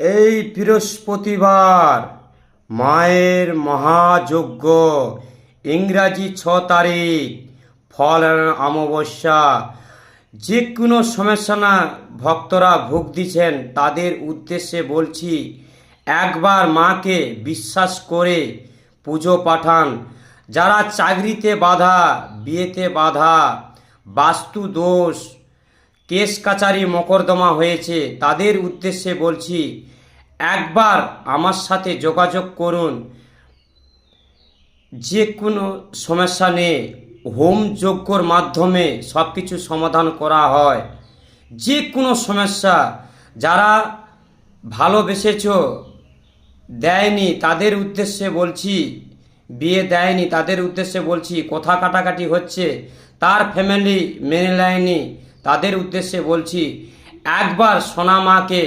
এই বৃহস্পতিবার মায়ের মহাযজ্ঞ, ইংরাজি 6 তারিখ, ফল অমাবস্যা। যে কোনো সমস্যা না ভক্তরা ভুগতেছেন তাদের উদ্দেশ্যে বলছি, একবার মাকে বিশ্বাস করে পুজো পাঠান। যারা চাকরিতে বাধা, বিয়েতে বাধা, বাস্তু দোষ, কেস কাচারি মকদ্দমা হয়েছে, তাদের উদ্দেশ্যে বলছি, একবার আমার সাথে যোগাযোগ করুন। যে কোনো সমস্যা নেই, হোম যজ্ঞর মাধ্যমে সব কিছু সমাধান করা হয়। যে কোনো সমস্যা, যারা ভালোবেসেছ দেয়নি তাদের উদ্দেশ্যে বলছি, বিয়ে দেয়নি তাদের উদ্দেশ্যে বলছি, কথা কাটাকাটি হচ্ছে, তার ফ্যামিলি মেনে নেয়নি তাদের উদ্দেশ্যে বলছি, একবার সোনা মাকে